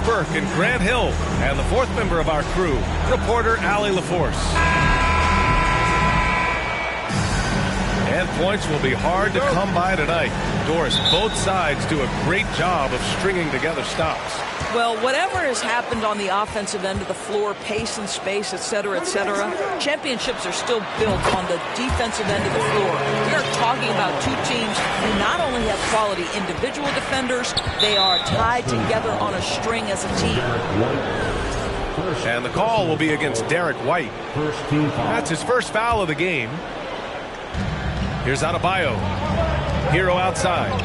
Burke in Grant Hill, and the fourth member of our crew, reporter Allie LaForce. And points will be hard to come by tonight. Doris, both sides do a great job of stringing together stops. Well, whatever has happened on the offensive end of the floor, pace and space, et cetera, championships are still built on the defensive end of the floor. We are talking about two teams who not only have quality individual defenders, they are tied together on a string as a team. And the call will be against Derek White. That's his first foul of the game. Here's Adebayo. Hero outside.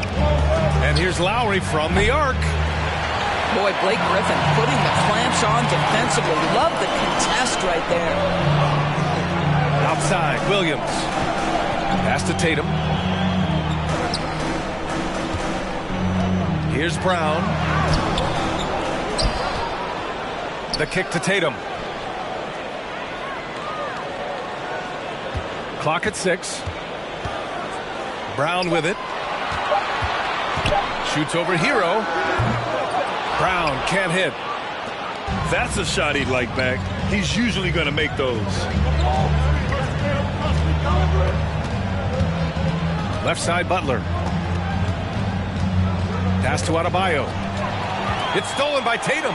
And here's Lowry from the arc. Boy, Blake Griffin putting the clamps on defensively. Love the contest right there. Outside, Williams. Pass to Tatum. Here's Brown. The kick to Tatum. Clock at 6. Brown with it. Shoots over Hero. Brown can't hit. That's a shot he'd like back. He's usually going to make those. Left side, Butler. Pass to Adebayo. It's stolen by Tatum.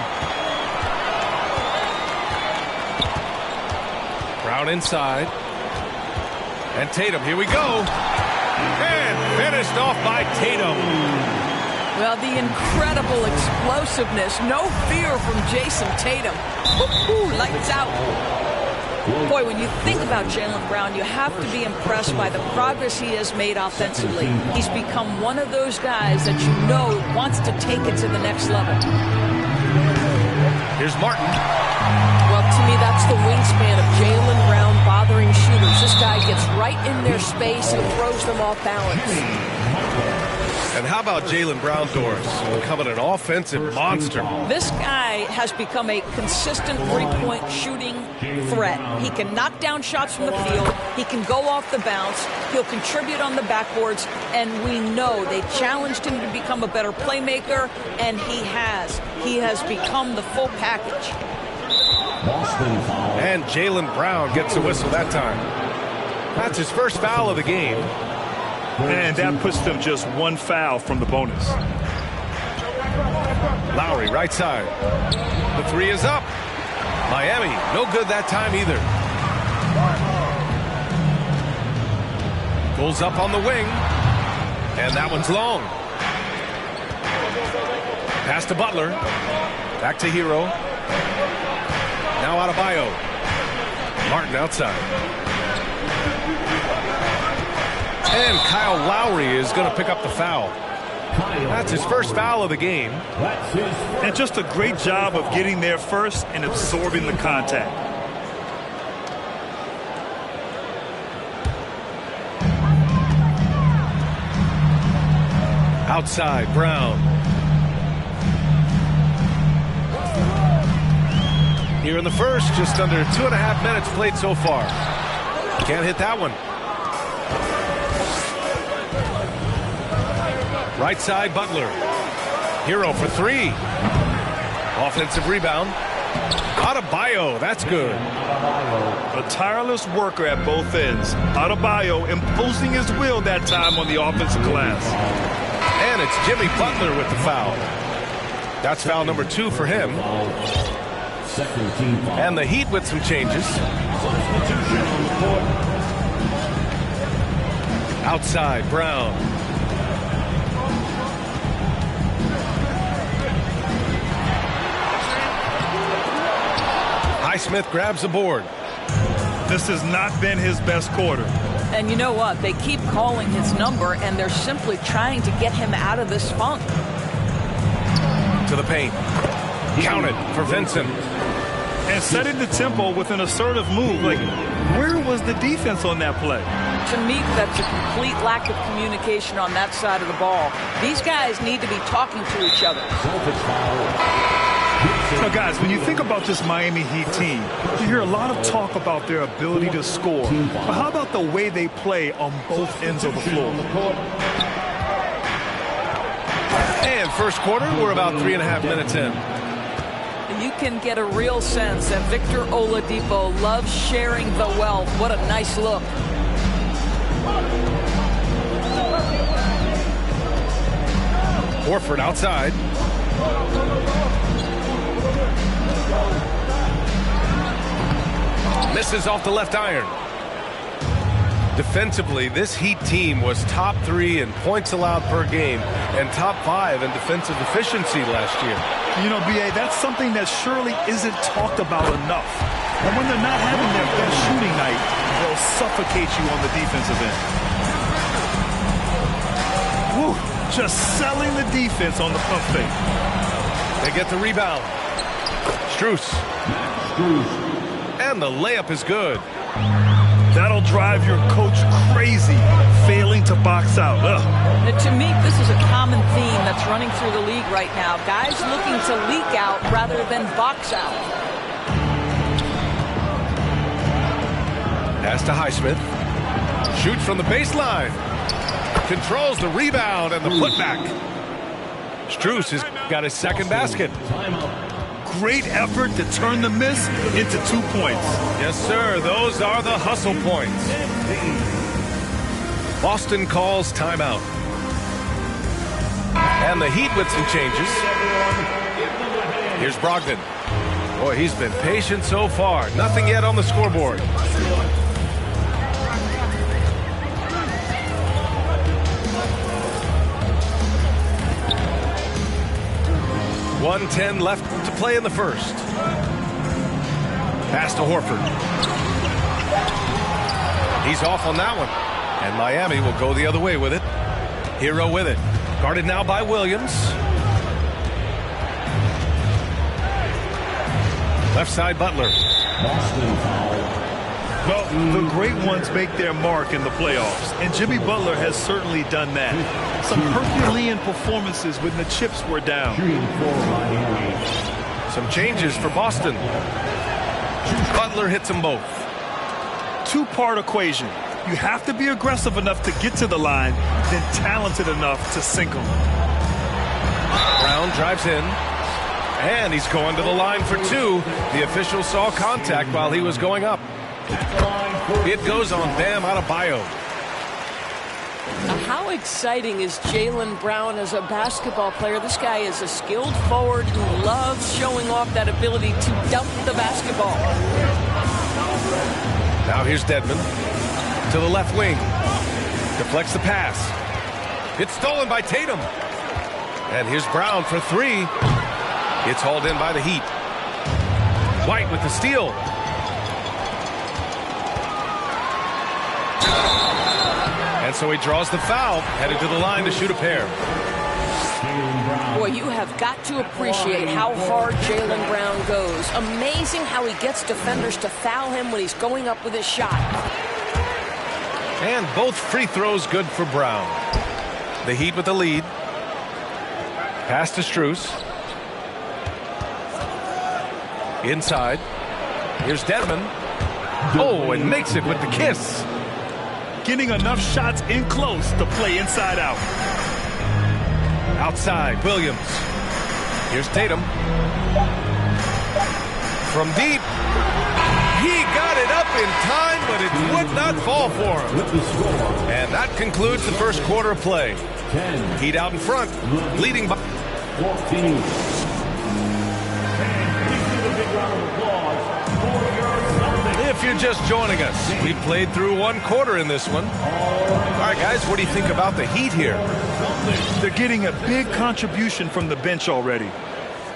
Brown inside. And Tatum, here we go. And finished off by Tatum. Well, the incredible explosiveness, no fear from Jason Tatum. Woo-hoo, lights out. Boy, when you think about Jaylen Brown, you have to be impressed by the progress he has made offensively. He's become one of those guys that you know wants to take it to the next level. Here's Martin. Well, to me, that's the wingspan of Jaylen Brown bothering shooters. This guy gets right in their space and throws them off balance. And how about Jaylen Brown, Doris, becoming an offensive monster? This guy has become a consistent three-point shooting threat. He can knock down shots from the field. He can go off the bounce. He'll contribute on the backboards. And we know they challenged him to become a better playmaker, and he has. He has become the full package. And Jaylen Brown gets a whistle that time. That's his first foul of the game. And that puts them just one foul from the bonus. Lowry, right side. The three is up. Miami, no good that time either. Goes up on the wing. And that one's long. Pass to Butler. Back to Hero. Now Adebayo. Martin outside. And Kyle Lowry is going to pick up the foul. That's his first foul of the game. And just a great job of getting there first and absorbing the contact. Outside, Brown. Here in the first, just under 2.5 minutes played so far. Can't hit that one. Right side, Butler. Hero for three. Offensive rebound. Adebayo, that's good. A tireless worker at both ends. Adebayo imposing his will that time on the offensive glass. And it's Jimmy Butler with the foul. That's foul number 2 for him. And the Heat with some changes. Outside, Brown. Highsmith grabs the board. This has not been his best quarter. And you know what? They keep calling his number, and they're simply trying to get him out of this funk. To the paint. Counted for Vincent. And setting the tempo with an assertive move. Like, where was the defense on that play? To me, that's a complete lack of communication on that side of the ball. These guys need to be talking to each other. Now, guys, when you think about this Miami Heat team, you hear a lot of talk about their ability to score. But how about the way they play on both ends of the floor? And first quarter, we're about 3.5 minutes in. can get a real sense that Victor Oladipo loves sharing the wealth. What a nice look. Horford outside. Misses off the left iron. Defensively, this Heat team was top 3 in points allowed per game and top 5 in defensive efficiency last year. You know, B.A., that's something that surely isn't talked about enough. And when they're not having their best shooting night, they'll suffocate you on the defensive end. Woo, just selling the defense on the pump fake. They get the rebound. Strus. And the layup is good. That'll drive your coach crazy, failing to box out. Now, to me, this is a common theme that's running through the league right now. Guys looking to leak out rather than box out. Pass to Highsmith. Shoots from the baseline. Controls the rebound and the putback. Strus has got his second basket. Great effort to turn the miss into 2 points. Yes, sir. Those are the hustle points. Boston calls timeout. And the Heat with some changes. Here's Brogdon. Boy, he's been patient so far. Nothing yet on the scoreboard. .110 left to play in the first. Pass to Horford. He's off on that one. And Miami will go the other way with it. Hero with it. Guarded now by Williams. Left side Butler. Well, the great ones make their mark in the playoffs, and Jimmy Butler has certainly done that. Some Herculean performances when the chips were down. Some changes for Boston. Butler hits them both. Two-part equation. You have to be aggressive enough to get to the line, then talented enough to sink them. Brown drives in. And he's going to the line for 2. The official saw contact while he was going up. It goes on Bam Adebayo. How exciting is Jaylen Brown as a basketball player? This guy is a skilled forward who loves showing off that ability to dump the basketball. Now here's Dedmon to the left wing. Deflects the pass. It's stolen by Tatum. And here's Brown for 3. It's hauled in by the Heat. White with the steal. And so he draws the foul, headed to the line to shoot a pair. Boy, you have got to appreciate how hard Jaylen Brown goes. Amazing how he gets defenders to foul him when he's going up with his shot. And both free throws good for Brown. The Heat with the lead. Pass to Strus. Inside. Here's Dedmon. Oh, and makes it with the kiss. Getting enough shots in close to play inside out. Outside, Williams. Here's Tatum. From deep. He got it up in time, but it would not fall for him. And that concludes the first quarter of play. Heat out in front, leading by 14. If you're just joining us, we played through one quarter in this one. All right, guys, what do you think about the Heat here? They're getting a big contribution from the bench already.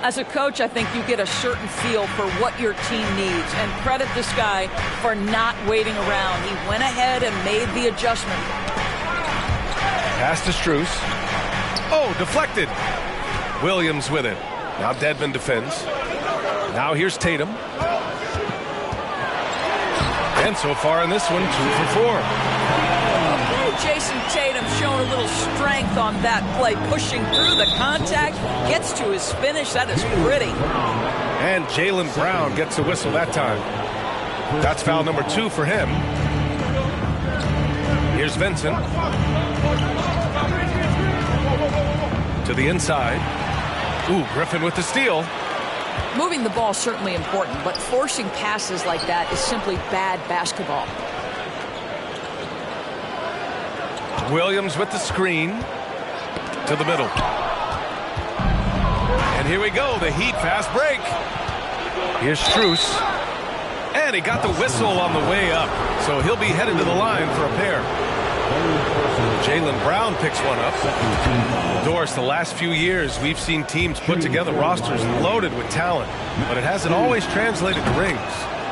As a coach, I think you get a certain feel for what your team needs, and credit this guy for not waiting around. He went ahead and made the adjustment. Pass to Strus. Oh, deflected. Williams with it. Now Dedmon defends. Now here's Tatum. And so far in this one, 2 for 4. Jason Tatum showing a little strength on that play, pushing through the contact, gets to his finish. That is pretty. And Jaylen Brown gets a whistle that time. That's foul number 2 for him. Here's Vincent. To the inside. Ooh, Griffin with the steal. Moving the ball is certainly important, but forcing passes like that is simply bad basketball. Williams with the screen to the middle. And here we go, the Heat fast break. Here's Strus. And he got the whistle on the way up, so he'll be headed to the line for a pair. Jaylen Brown picks one up. Doris, the last few years, we've seen teams put together rosters loaded with talent, but it hasn't always translated to rings.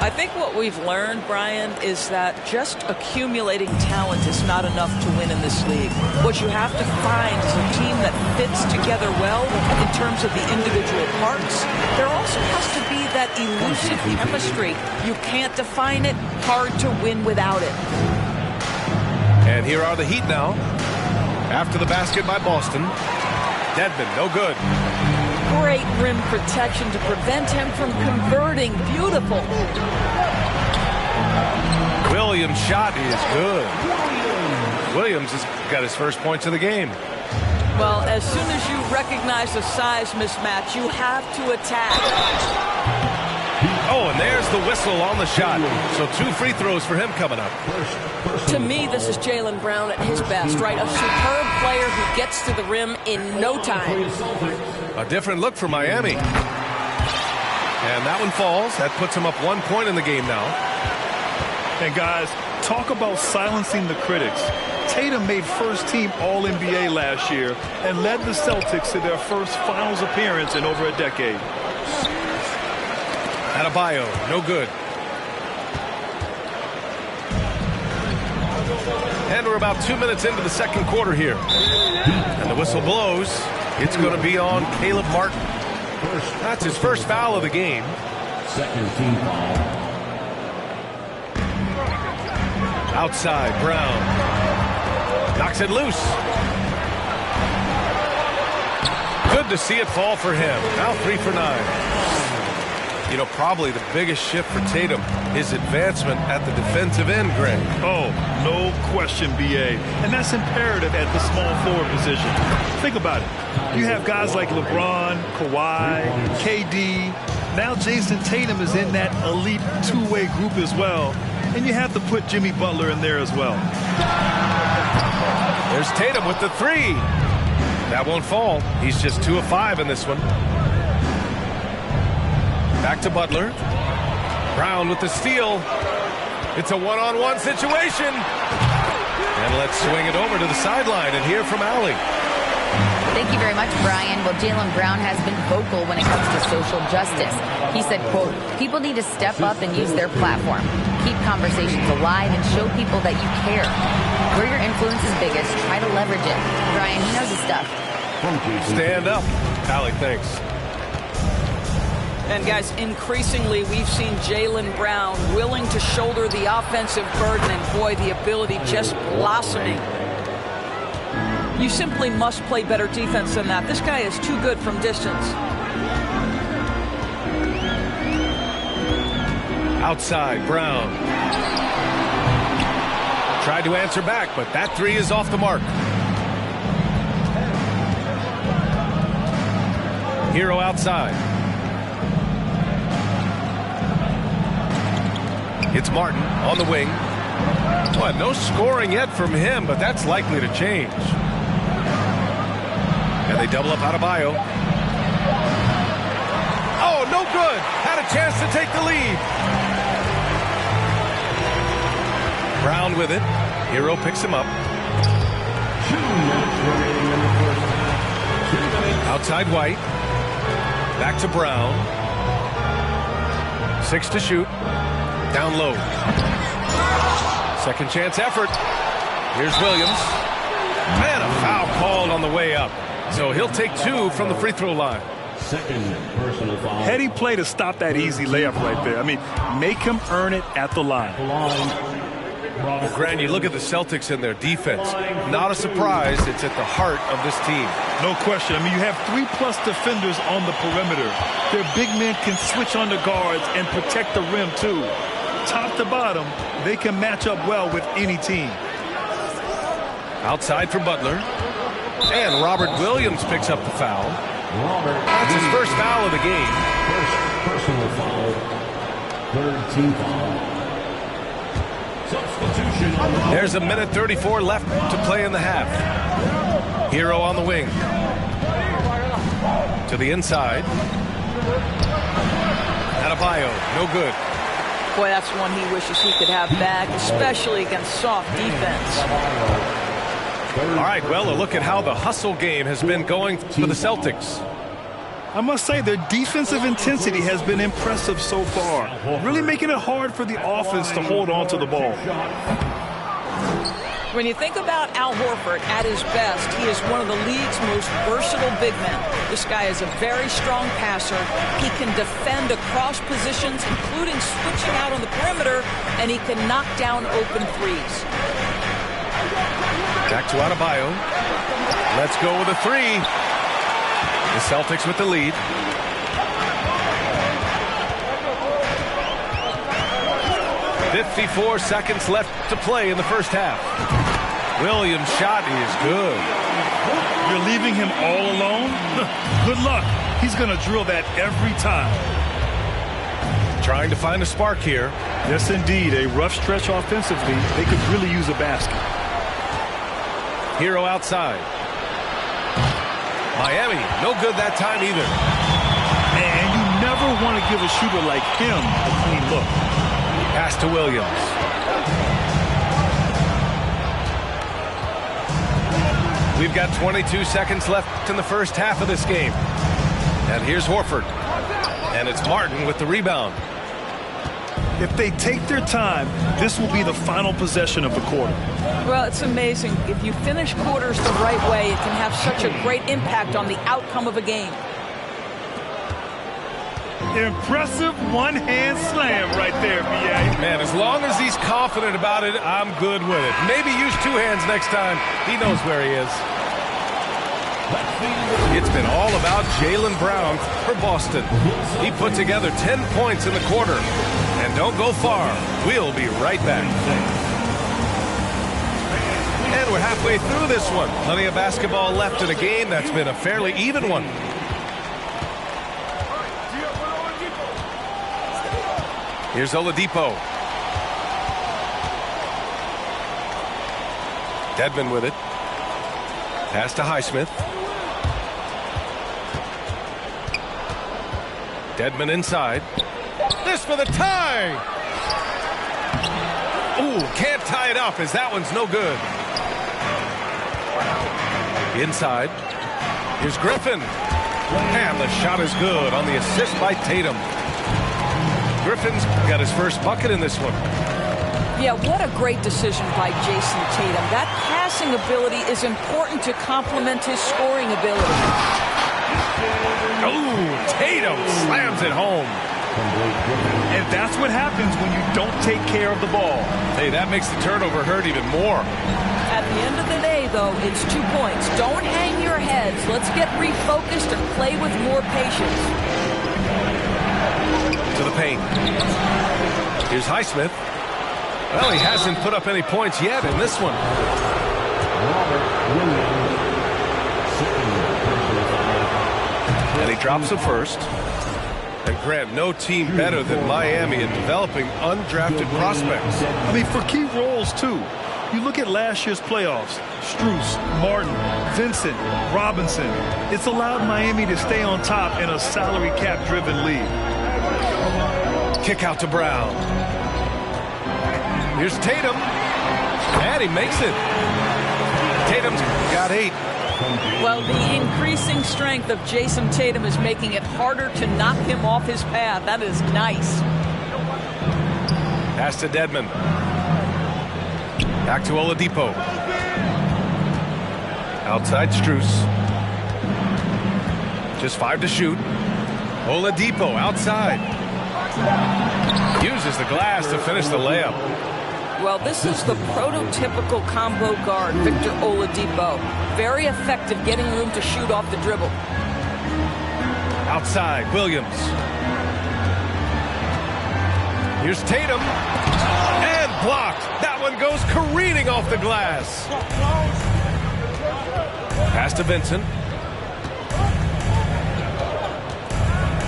I think what we've learned, Brian, is that just accumulating talent is not enough to win in this league. What you have to find is a team that fits together well in terms of the individual parts. There also has to be that elusive chemistry. You can't define it, hard to win without it. And here are the Heat now. After the basket by Boston. Dedmon, no good. Great rim protection to prevent him from converting. Beautiful. Williams' shot is good. Williams has got his first points of the game. Well, as soon as you recognize the size mismatch, you have to attack. Oh, and there's the whistle on the shot. So 2 free throws for him coming up. To me, this is Jaylen Brown at his best, right? A superb player who gets to the rim in no time. A different look for Miami. And that one falls. That puts him up 1 point in the game now. And guys, talk about silencing the critics. Tatum made first-team All-NBA last year and led the Celtics to their first finals appearance in over a decade. Adebayo, no good. And we're about 2 minutes into the second quarter here. And the whistle blows. It's going to be on Caleb Martin. That's his first foul of the game. Second team foul. Outside, Brown. Knocks it loose. Good to see it fall for him. Now 3 for 9. You know, probably the biggest shift for Tatum, his advancement at the defensive end, Greg. Oh, no question, B.A. And that's imperative at the small forward position. Think about it. You have guys like LeBron, Kawhi, KD. Now Jason Tatum is in that elite two-way group as well. And you have to put Jimmy Butler in there as well. There's Tatum with the 3. That won't fall. He's just 2 of 5 in this one. Back to Butler. Brown with the steal. It's a one-on-one situation. And let's swing it over to the sideline and hear from Allie. Thank you very much, Brian. Well, Jaylen Brown has been vocal when it comes to social justice. He said, quote, people need to step up and use their platform. Keep conversations alive and show people that you care. Where your influence is biggest, try to leverage it. Brian, he knows his stuff. Stand up. Allie, thanks. And guys, increasingly we've seen Jaylen Brown willing to shoulder the offensive burden, and boy, the ability just blossoming. You simply must play better defense than that. This guy is too good from distance. Outside, Brown. Tried to answer back, but that 3 is off the mark. Hero outside. It's Martin on the wing. Well, no scoring yet from him, but that's likely to change. And they double up Adebayo. Oh, no good. Had a chance to take the lead. Brown with it. Hero picks him up. Outside White. Back to Brown. 6 to shoot. Down low. Second chance effort. Here's Williams. Man, a foul called on the way up. So he'll take 2 from the free throw line. Second personal foul. Heady play to stop that easy layup right there. I mean, make him earn it at the line. Well, Grant, you look at the Celtics and their defense. Not a surprise. It's at the heart of this team. No question. I mean, you have 3+ defenders on the perimeter. Their big men can switch on the guards and protect the rim, too. Top to bottom, they can match up well with any team. Outside for Butler. And Robert Williams picks up the foul. That's his first foul of the game. personal foul. Third team foul. Substitution. There's 1:34 left to play in the half. Hero on the wing. To the inside. Adebayo, no good. Boy, that's one he wishes he could have back, especially against soft defense. All right, well, a look at how the hustle game has been going for the Celtics. I must say their defensive intensity has been impressive so far, really making it hard for the offense to hold on to the ball. When you think about Al Horford at his best, he is one of the league's most versatile big men. This guy is a very strong passer. He can defend across positions, including switching out on the perimeter, and he can knock down open threes. Back to Adebayo. Let's go with a three. The Celtics with the lead. "54 seconds left to play in the first half. Williams' shot is good. You're leaving him all alone? Good luck. He's going to drill that every time. Trying to find a spark here. Yes, indeed. A rough stretch offensively. They could really use a basket. Hero outside. Miami, no good that time either. And you never want to give a shooter like him a clean look. Pass to Williams. We've got 22 seconds left in the first half of this game. And here's Horford. And it's Martin with the rebound. If they take their time, this will be the final possession of the quarter. Well, it's amazing. If you finish quarters the right way, it can have such a great impact on the outcome of a game. Impressive one-hand slam right there, B.A. Man, as long as he's confident about it, I'm good with it. Maybe use two hands next time. He knows where he is. It's been all about Jaylen Brown for Boston. He put together 10 points in the quarter. And don't go far. We'll be right back. And we're halfway through this one. Plenty of basketball left in a game that's been a fairly even one. Here's Oladipo. Dedmon with it. Pass to Highsmith. Dedmon inside. This for the tie. Ooh, can't tie it up as that one's no good. Inside. Here's Griffin. And the shot is good on the assist by Tatum. Griffin's got his first bucket in this one. Yeah, what a great decision by Jason Tatum. That passing ability is important to complement his scoring ability. Oh, Tatum slams it home. And that's what happens when you don't take care of the ball. Hey, that makes the turnover hurt even more. At the end of the day, though, it's 2 points. Don't hang your heads. Let's get refocused and play with more patience. To the paint. Here's Highsmith. Well, he hasn't put up any points yet in this one. And he drops the first. And Grant, no team better than Miami in developing undrafted prospects. I mean, for key roles, too. You look at last year's playoffs. Strus, Martin, Vincent, Robinson. It's allowed Miami to stay on top in a salary cap-driven league. Kick out to Brown. Here's Tatum. And he makes it. Tatum's got 8. Well, the increasing strength of Jason Tatum is making it harder to knock him off his path. That is nice. Pass to Dedmon. Back to Oladipo. Outside Strus. Just 5 to shoot. Oladipo outside. Uses the glass to finish the layup. Well, this is the prototypical combo guard, Victor Oladipo. Very effective getting room to shoot off the dribble. Outside, Williams. Here's Tatum. And blocked. That one goes careening off the glass. Pass to Vincent.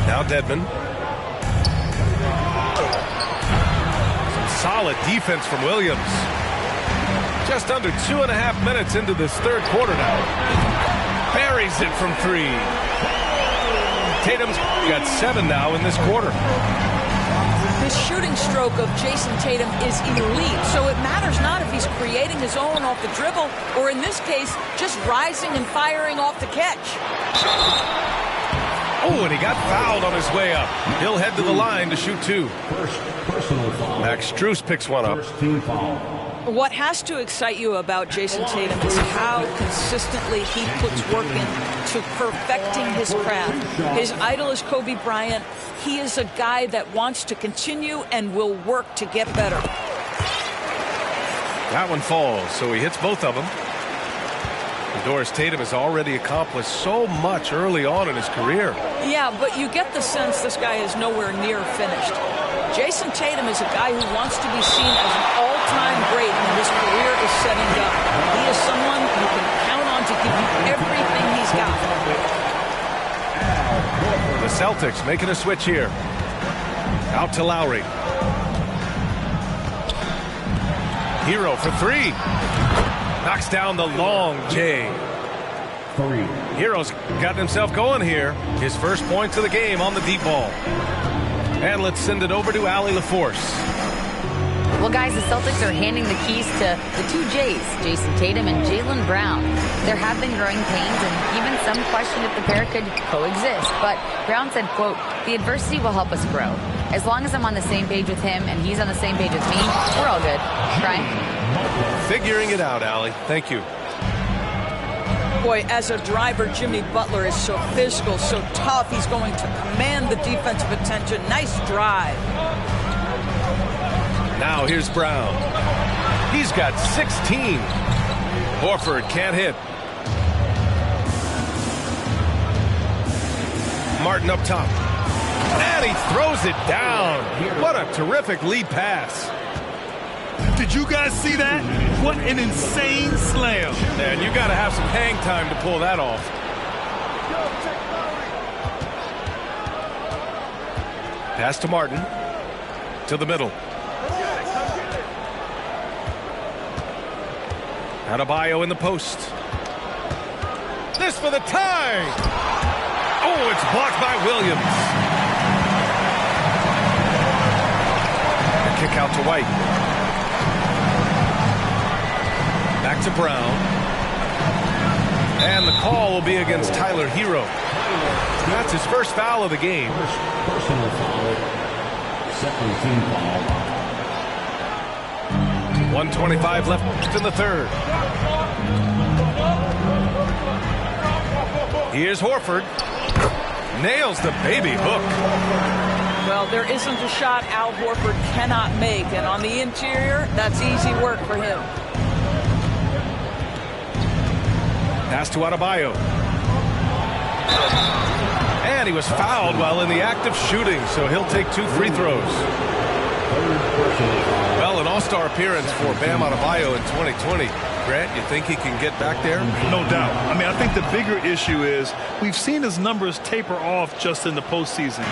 Now Dedmon. solid defense from Williams. Just under 2.5 minutes into this third quarter now. Buries it from 3. Tatum's got 7 now in this quarter. The shooting stroke of Jason Tatum is elite, so it matters not if he's creating his own off the dribble or, in this case, just rising and firing off the catch. Oh, and he got fouled on his way up. He'll head to the line to shoot 2. First personal foul. Max Strus picks one up. First team foul. What has to excite you about Jason Tatum is how consistently he puts work into perfecting his craft. His idol is Kobe Bryant. He is a guy that wants to continue and will work to get better. That one falls, so he hits both of them. Doris Tatum has already accomplished so much early on in his career. Yeah, but you get the sense this guy is nowhere near finished. Jason Tatum is a guy who wants to be seen as an all-time great when his career is said and done. He is someone you can count on to give you everything he's got. The Celtics making a switch here. Out to Lowry. Hero for 3. Knocks down the long J. 3. Hero's gotten himself going here. His first points of the game on the deep ball. And let's send it over to Allie LaForce. Well, guys, the Celtics are handing the keys to the 2 J's, Jason Tatum and Jaylen Brown. There have been growing pains and even some question if the pair could coexist. But Brown said, quote, "The adversity will help us grow. As long as I'm on the same page with him and he's on the same page with me, we're all good." Brian? Figuring it out, Allie. Thank you. Boy, as a driver, Jimmy Butler is so physical, so tough. He's going to command the defensive attention. Nice drive. Now here's Brown. He's got 16. Horford can't hit. Martin up top. And he throws it down. What a terrific lead pass. Did you guys see that? What an insane slam. And you got to have some hang time to pull that off. Pass to Martin. To the middle. Adebayo in the post. This for the tie. Oh, it's blocked by Williams. A kick out to White. Back to Brown. And the call will be against Tyler Hero. That's his first foul of the game. First personal foul. Second team foul. 1:25 left in the third. Here's Horford. Nails the baby hook. Well, there isn't a shot Al Horford cannot make, and on the interior, that's easy work for him. Pass to Adebayo. And he was fouled while in the act of shooting, so he'll take 2 free throws. Well, an all-star appearance for Bam Adebayo in 2020. Grant, you think he can get back there? No doubt. I mean, I think the bigger issue is we've seen his numbers taper off just in the postseason.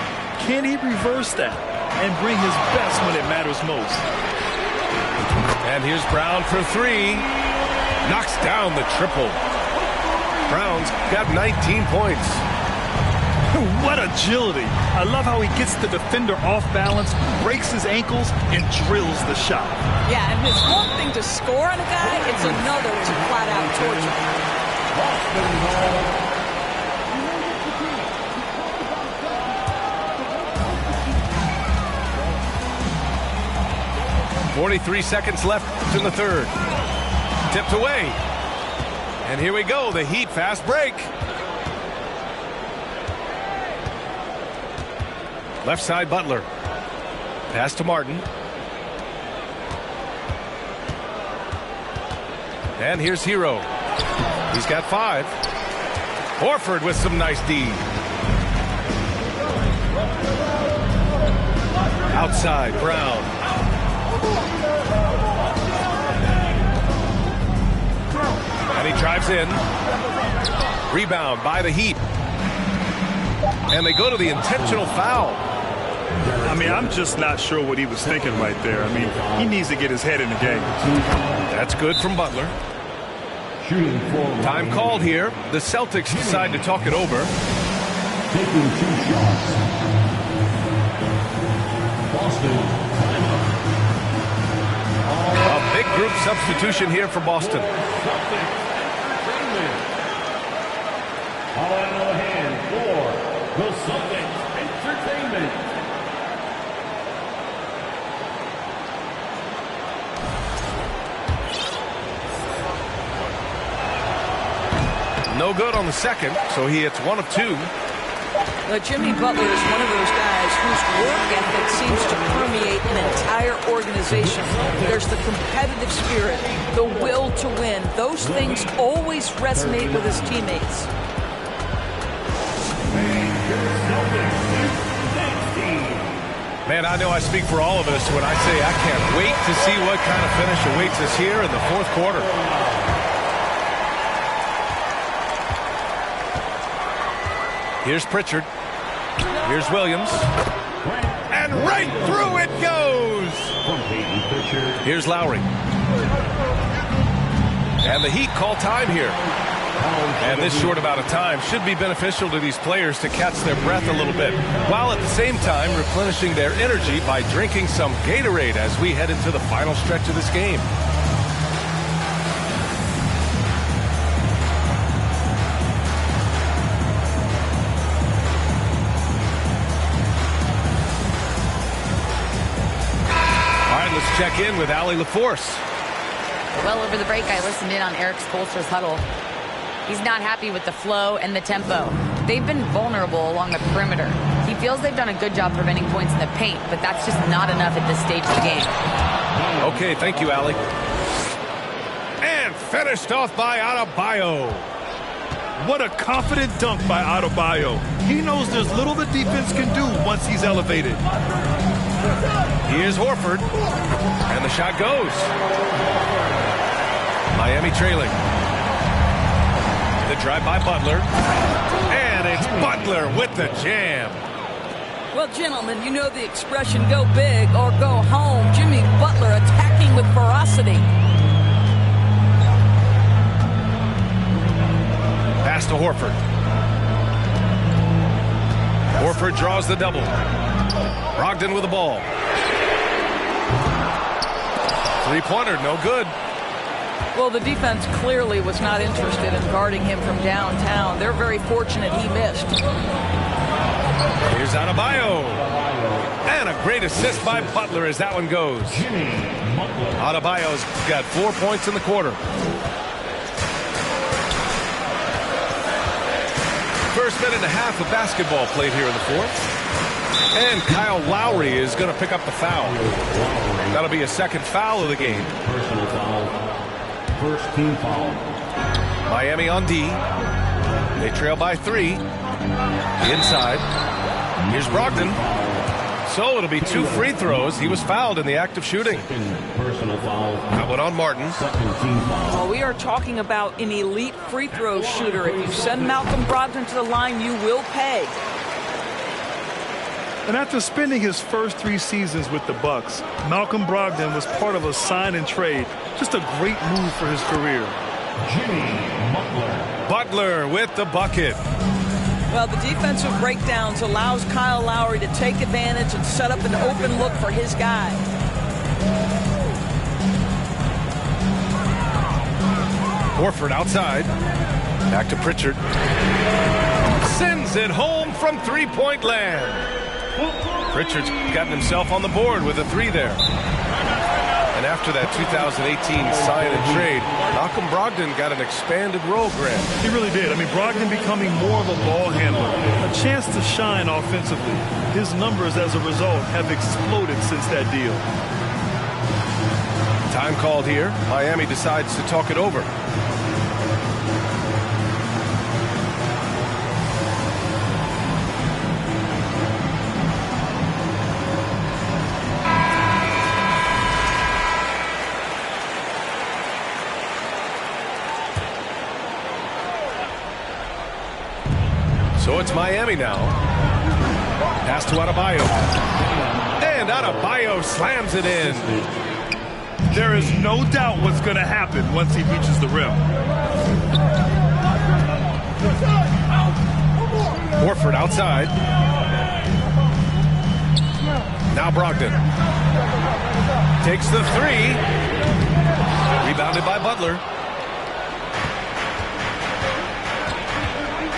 Can he reverse that and bring his best when it matters most? And here's Brown for 3. Knocks down the triple. Brown's got 19 points. What agility. I love how he gets the defender off balance, breaks his ankles, and drills the shot. Yeah, and it's one thing to score on a guy, it's another to flat out torture. 43 seconds left in the third. Tipped away. And here we go, the Heat fast break. Left side Butler. Pass to Martin. And here's Hero. He's got 5. Horford with some nice D. Outside, Brown. And he drives in. Rebound by the Heat. And they go to the intentional foul. I mean, I'm just not sure what he was thinking right there. I mean, he needs to get his head in the game. That's good from Butler. Time called here. The Celtics decide to talk it over. Taking 2 shots. Boston, timeout. A big group substitution here for Boston. All out of the hand for the Celtics Entertainment. No good on the second, so he hits 1 of 2. But Jimmy Butler is one of those guys whose work ethic seems to permeate an entire organization. There's the competitive spirit, the will to win. Those things always resonate with his teammates. Man, I know I speak for all of us when I say I can't wait to see what kind of finish awaits us here in the 4th quarter. Here's Pritchard. Here's Williams. And right through it goes! Here's Lowry. And the Heat call time here. And this short amount of time should be beneficial to these players to catch their breath a little bit, while at the same time replenishing their energy by drinking some Gatorade as we head into the final stretch of this game. Check in with Allie LaForce. Well, over the break, I listened in on Eric Spoelstra's huddle. He's not happy with the flow and the tempo. They've been vulnerable along the perimeter. He feels they've done a good job preventing points in the paint, but that's just not enough at this stage of the game. Okay, thank you, Allie. And finished off by Adebayo. What a confident dunk by Adebayo. He knows there's little the defense can do once he's elevated. Here's Horford. And the shot goes. Miami trailing. The drive by Butler. And it's Butler with the jam. Well, gentlemen, you know the expression, go big or go home. Jimmy Butler attacking with ferocity. Pass to Horford. Horford draws the double. Brogdon with the ball. Three-pointer, no good. Well, the defense clearly was not interested in guarding him from downtown. They're very fortunate he missed. Here's Adebayo. And a great assist by Butler as that one goes. Adebayo's got 4 points in the quarter. First minute and a half of basketball played here in the 4th. And Kyle Lowry is going to pick up the foul. That'll be a second foul of the game. Personal foul. First team foul. Miami on D. They trail by 3. Inside. Here's Brogdon. So it'll be 2 free throws. He was fouled in the act of shooting. Second personal foul. That one on Martin. Second team foul. Well, we are talking about an elite free throw shooter. If you send Malcolm Brogdon to the line, you will pay. And after spending his first 3 seasons with the Bucks, Malcolm Brogdon was part of a sign and trade. Just a great move for his career. Jimmy Butler. Butler with the bucket. Well, the defensive breakdowns allows Kyle Lowry to take advantage and set up an open look for his guy. Horford outside. Back to Pritchard. Sends it home from three-point land. Pritchard's gotten himself on the board with a 3 there. And after that 2018 sign and trade, Malcolm Brogdon got an expanded role, Grant. He really did. I mean, Brogdon becoming more of a ball handler, a chance to shine offensively. His numbers as a result have exploded since that deal. Time called here. Miami decides to talk it over. So it's Miami now. Pass to Adebayo. Adebayo slams it in. There is no doubt what's going to happen once he reaches the rim. Horford outside. Now Brogdon takes the three. Rebounded by Butler.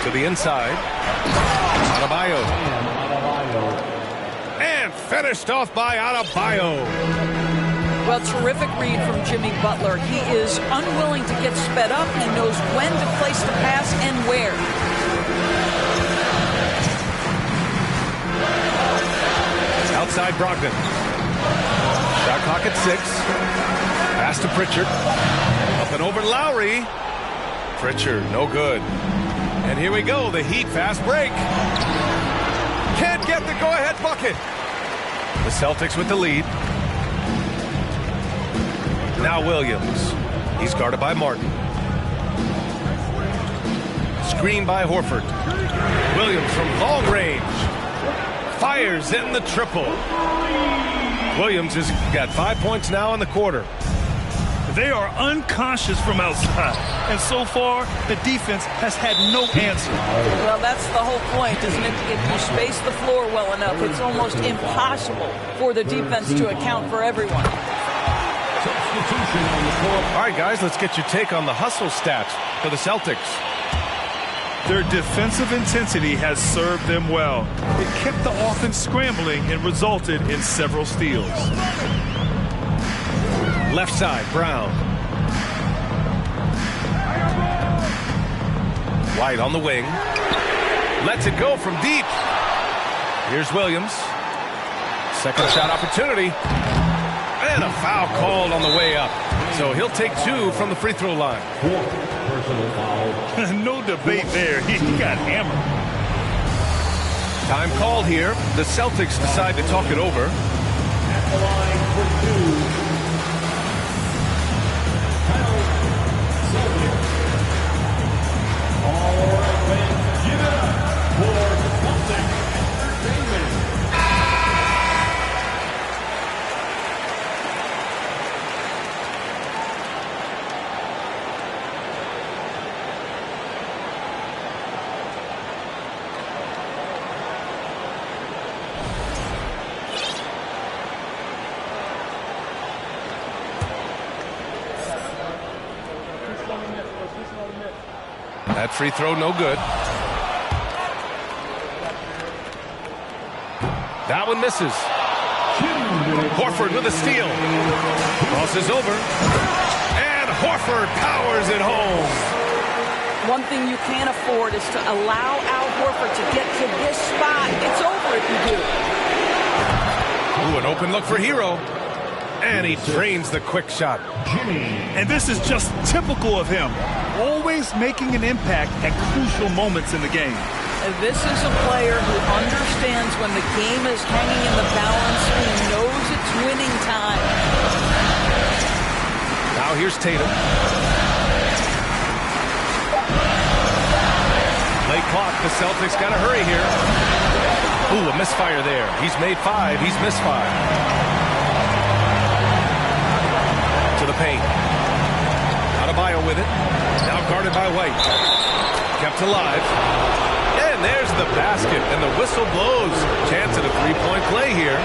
To the inside. Adebayo. And finished off by Adebayo. Well, terrific read from Jimmy Butler. He is unwilling to get sped up. He knows when to place the pass and where. Outside Brogdon. Shot clock at 6. Pass to Pritchard. Up and over Lowry. Pritchard, no good. And here we go, the Heat fast break. Can't get the go-ahead bucket. The Celtics with the lead. Now Williams. He's guarded by Martin. Screen by Horford. Williams from long range. Fires in the triple. Williams has got 5 points now in the quarter. They are unconscious from outside, and so far the defense has had no answer. Well, that's the whole point, isn't it? If you space the floor well enough, it's almost impossible for the defense to account for everyone. All right, guys, let's get your take on the hustle stats for the Celtics. Their defensive intensity has served them well. It kept the offense scrambling and resulted in several steals. Left side, Brown. White on the wing. Lets it go from deep. Here's Williams. Second shot opportunity. And a foul called on the way up. So he'll take 2 from the free throw line. No debate there. He got hammered. Time called here. The Celtics decide to talk it over. At the line for 2. That free throw no good. That one misses. Horford with a steal. Crosses over. And Horford powers it home. One thing you can't afford is to allow Al Horford to get to this spot. It's over if you do. Ooh, an open look for Hero. And he drains the quick shot. And this is just typical of him. Always making an impact at crucial moments in the game. This is a player who understands when the game is hanging in the balance. He knows it's winning time. Now here's Tatum. Late clock. The Celtics got to hurry here. Ooh, a misfire there. He's made 5. He's missed 5. To the paint. Adebayo with it. Now guarded by White. Kept alive. And there's the basket. And the whistle blows. Chance at a three-point play here.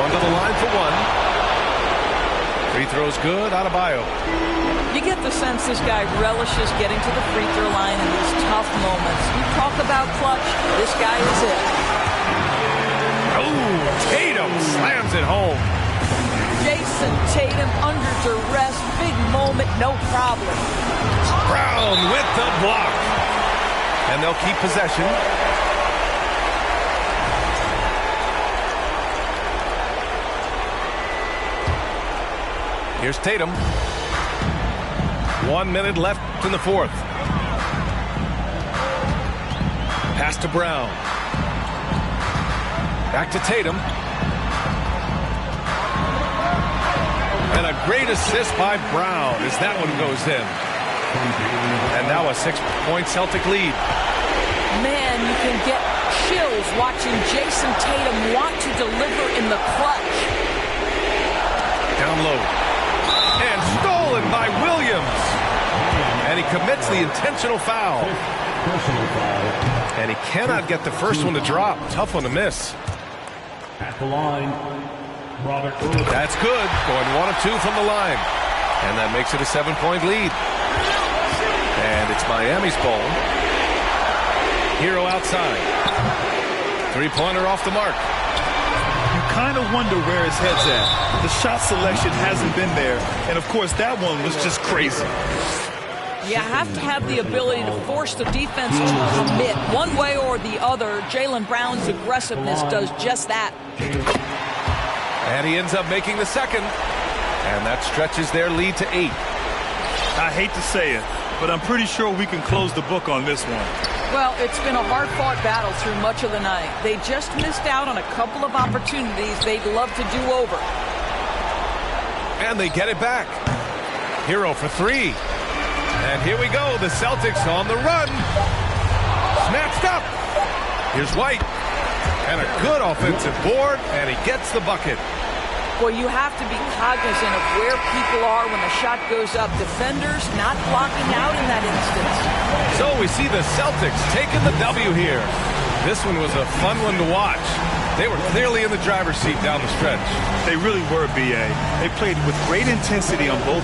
One to the line for 1. Free throw's good. Adebayo. You get the sense this guy relishes getting to the free throw line in these tough moments. You talk about clutch. This guy is it. Oh, Tatum slams it home. Jason Tatum under duress, big moment, no problem. Brown with the block. And they'll keep possession. Here's Tatum. 1 minute left in the fourth. Pass to Brown. Back to Tatum. And a great assist by Brown as that one goes in. And now a 6-point Celtic lead. Man, you can get chills watching Jason Tatum want to deliver in the clutch. commits the intentional foul. Personal foul. And he cannot get the first one to drop. Tough one to miss. At the line, Robert Irvin. That's good. Going 1 of 2 from the line. And that makes it a 7-point lead. And it's Miami's ball. Hero outside. Three-pointer off the mark. You kind of wonder where his head's at. The shot selection hasn't been there. And, of course, that one was just crazy. You have to have the ability to force the defense to commit one way or the other. Jaylen Brown's aggressiveness does just that. And he ends up making the second. And that stretches their lead to 8. I hate to say it, but I'm pretty sure we can close the book on this one. Well, it's been a hard-fought battle through much of the night. They just missed out on a couple of opportunities they'd love to do over. And they get it back. Hero for 3. And here we go. The Celtics on the run. Snatched up. Here's White. And a good offensive board. And he gets the bucket. Well, you have to be cognizant of where people are when the shot goes up. Defenders not blocking out in that instance. So we see the Celtics taking the W here. This one was a fun one to watch. They were clearly in the driver's seat down the stretch. They really were, B.A. They played with great intensity on both